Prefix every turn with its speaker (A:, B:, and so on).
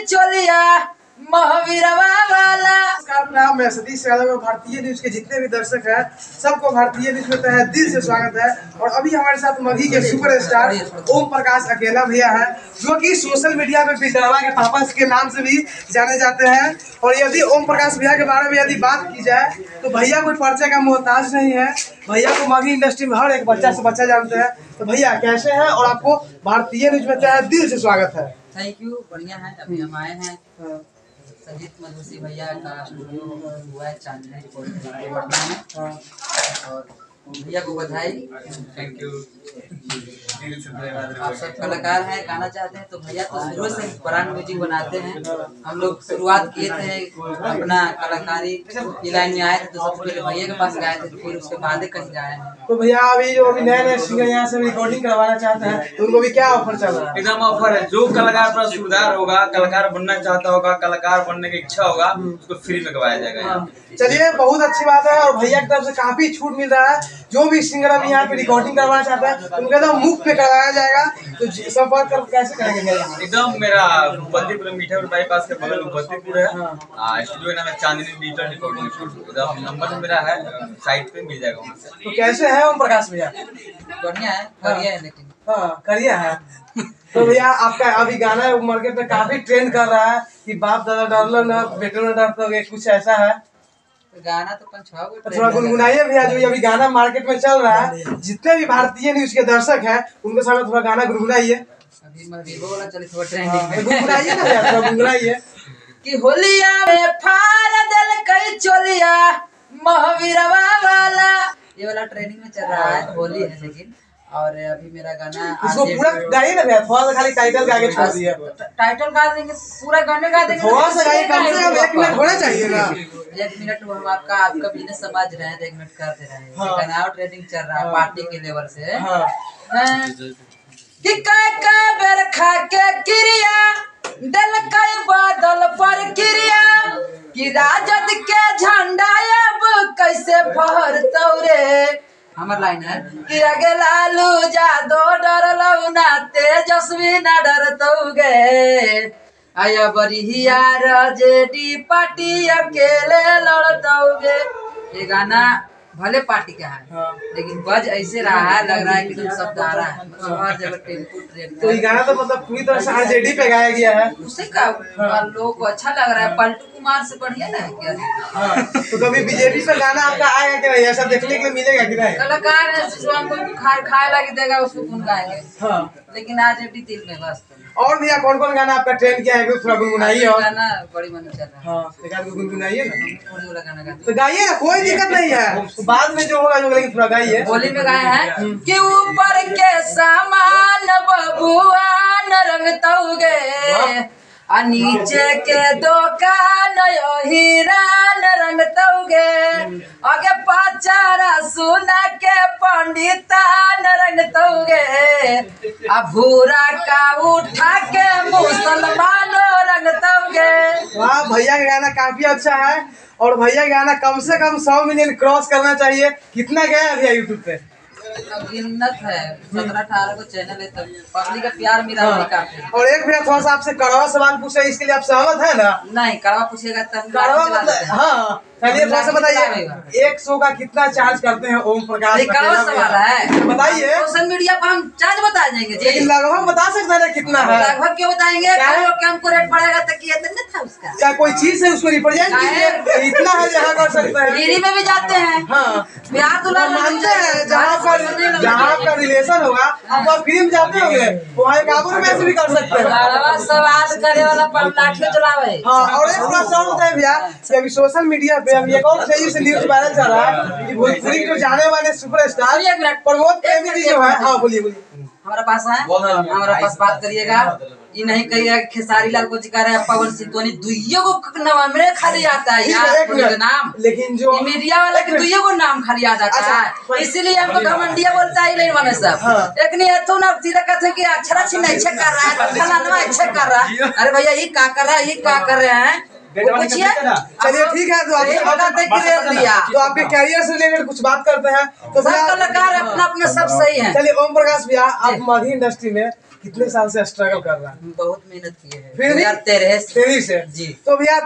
A: चोलिया महावीरवा वाला।
B: नाम मैं सतीश यादव। भारतीय न्यूज के जितने भी दर्शक हैं सबको भारतीय न्यूज में तहे दिल से स्वागत है। और अभी हमारे साथ मगही के सुपरस्टार ओम प्रकाश अकेला भैया हैं, जो कि सोशल मीडिया पे पिंडरवा के पापा के नाम से भी जाने जाते हैं। और यदि ओम प्रकाश भैया के बारे में यदि बात की जाए तो भैया कोई परिचय का मोहताज नहीं है। भैया को मगही इंडस्ट्री में हर एक बच्चा से बच्चा जानते हैं। तो भैया कैसे हैं और आपको भारतीय न्यूज में तहे दिल से स्वागत है।
A: थैंक यू, बढ़िया है। अभी हम आए हैं संजीत मधुसी भैया का स्टूडियो हुआ है चांदनी पटना में, और भैया को बधाई।
C: Thank you.
A: आप सब कलाकार हैं, गाना चाहते हैं तो भैया तो शुरू से ब्रांड म्यूजिक बनाते हैं। हम लोग शुरुआत किए थे अपना कलाकारी की लाइन में आए थे तो सबसे पहले भैया के पास गए थे, फिर उसके बाद कहीं गए हैं।
B: तो भैया अभी जो अभी नए सिंगर यहाँ से रिकॉर्डिंग करवाना चाहते हैं तो उनको भी क्या ऑफर चल रहा है?
C: एकदम ऑफर है। जो कलाकार पर सुधार होगा, कलाकार बनना चाहता होगा, कलाकार बनने की इच्छा होगा, उसको फ्री में करवाया जाएगा।
B: चलिए, बहुत अच्छी बात है। और भैया की तरफ से काफी छूट मिल रहा है। जो भी सिंगर अभी यहाँ पे रिकॉर्डिंग करवाना चाहता है उनको एकदम मुफ्त पे करवाया जाएगा। तो संपर्क कर कैसे करेंगे?
C: एकदम मेरा बत्तीपुर मीठापुर बाईपास के बगल में बत्तीपुर है। स्टूडियो नाम है चांदनी डिजिटल रिकॉर्डिंग स्टूडियो। नंबर मेरा है, साइट पे मिल जाएगा वहाँ से।
B: तो कैसे है ओम प्रकाश भैया?
A: बढ़िया है, बढ़िया है। लेकिन
B: हाँ, करिए है। तो भैया आपका अभी गाना मार्केट में काफी ट्रेंड कर रहा है कि बाप दादा डरलो ना बेटो ना डरते, कुछ ऐसा है।
A: तो गाना तो
B: थोड़ा गुनगुनाइए भैया, जो अभी गाना मार्केट में चल रहा है। जितने भी भारतीय न्यूज के दर्शक हैं उनके सामने थोड़ा गाना गुनगुनाइए।
A: अभी महबूबा वाला चले थोड़ा ट्रेंडिंग में।
B: गुनगुनाइए ना भैया, थोड़ा गुनगुनाइए।
A: कि होलिया में फाड़ दल कई चोलिया महावीरवा वाला, ये वाला ट्रेनिंग में चल रहा है। होली है लेकिन, और अभी मेरा गाना
B: इसको पूरा गाइए ना भैया, थोड़ा सा खाली टाइटल गा के छोड़ दिए।
A: टाइटल गा देंगे, पूरा गाने गा देंगे।
B: थोड़ा सा गाइए, कम से कम 1 मिनट होना चाहिए ना।
A: 1 मिनट हम आपका बिजनेस समझ रहे हैं, 1 मिनट कर दे रहे हैं। गाना ट्रेनिंग चल रहा है पार्टी के लेवल से। कि का बेर खा के क्रिया दल कई बादल पर क्रिया, कि राजद के झंडा अब कैसे फहरतौ रे। हमार लाइन है कि आगे लालू जादो डरलौ ना तेजस्वी ना डरतौ गे, आया बरिया जेडी पार्टी अकेले लड़तौ गे। ये गाना भले पार्टी का है लेकिन बज ऐसे रहा है, लग रहा है कि तुम सब गा रहा है। हर जगह टेम्पो ट्रेन।
B: तो ये गाना तो मतलब पूरी तरह से आरजेडी पे गाया गया है।
A: उसे का लोगों को अच्छा लग रहा है। पलटू कुमार से बढ़िया ना है क्या?
B: हाँ, तो कभी बीजेपी पे गाना आपका आएगा कि नहीं? ऐसा देखने के लिए मिलेगा कि नहीं?
A: कलाकार है जो हमको खाए लगे देगा उसको कौन गाएंगे।
B: हाँ,
A: लेकिन आज एडी दिल में बस।
B: और भैया कौन कौन गाना आपका ट्रेंड किया है? थोड़ा गुनगुनाइए। और
A: गाना बड़ी मन चल रहा है।
B: हाँ, एक आध गुनगुनाइए ना।
A: होली वाला गाना गाते
B: तो गाइए ना, कोई दिक्कत नहीं है। बाद में जो होगा जो, लेकिन थोड़ा गाइए।
A: होली में गाए हैं कि ऊपर के सामान बबुआन रंगतौगे, आ नीचे के दुकान हीरान रंगतौगे, आगे पाचारा सुना के पंडितान रंगतौगे, आ भूरा का उठा के मुसलमानो रंगतौगे।
B: वाह, भैया का गाना काफी अच्छा है। और भैया का गाना कम से कम 100 मिलियन क्रॉस करना चाहिए। कितना गया है भैया यूट्यूब पे?
A: गिनत है 17-18 को चैनल है, तो पब्लिक का प्यार मिला काफी।
B: और एक भैया थोड़ा सा आपसे कड़वा सवाल पूछे, इसके लिए आप सहमत है ना?
A: नहीं, कड़वा पूछेगा तब
B: कड़वा मतलब हाँ, चलिए थोड़ा सा बताइए 100 का कितना चार्ज करते हैं ओम प्रकाश?
A: कड़वा सवाल है,
B: बताइए।
A: सोशल मीडिया पर हम चार्ज बता देंगे जी।
B: लेकिन लगभग बता सकते हैं ना कितना है?
A: लगभग क्यों बताएंगे? हमको रेट पड़ेगा तक किया तो नहीं था उसका।
B: क्या कोई चीज है उसको रिप्रेजेंट कीजिए, इतना है जहाँ कर सकते हैं।
A: गिरी में भी जाते हैं।
B: हाँ,
A: बिहार दुल्हा
B: मानते हैं जहाँ आपका रिलेशन होगा आप फ्री में जाते होंगे, वहाँ काबू में ऐसे भी कर सकते हैं।
A: सवाल करे वाला पर लाठी चलावे।
B: हाँ, और एक बात और बताए भैया कि अभी सोशल मीडिया पे अभी एक और तेजी से न्यूज वायरल चल रहा है कि भोजपुरी को जाने वाले सुपरस्टार प्रमोद प्रेमी जी जो है। हाँ, बोलिए बोलिए।
A: हमारा पास है, हमारा पास बात करिएगा। ये नहीं कहिएगा खेसारी लाल को जिक्र है, पवन सिंह धोनी दुइयों को नाम मेरे खाली आता है यार नाम।
B: लेकिन जो
A: मीडिया वाला के दुइयों को नाम खाली याद आता है, इसीलिए हमको घमंडिया बोलता है नहीं माने सब। एक नहीं है तो ना सीधा कहते हैं कि अक्षरा छी नहीं चेक कर रहा है, फलाना चेक कर रहा है। अरे भैया ये क्या कर रहा है, ये क्या कर रहे हैं? पूछिए।
B: चलिए ठीक है, तो आपके कैरियर से रिलेटेड कुछ बात करते हैं। तो
A: सब कलाकार अपना अपना सब सही है।
B: चलिए ओम प्रकाश भैया, आप मगही इंडस्ट्री में कितने साल से स्ट्रगल कर रहा है?
A: बहुत मेहनत किए हैं।
B: फिर भी
A: 2013 से।
B: 23 से
A: जी।
B: तो भैया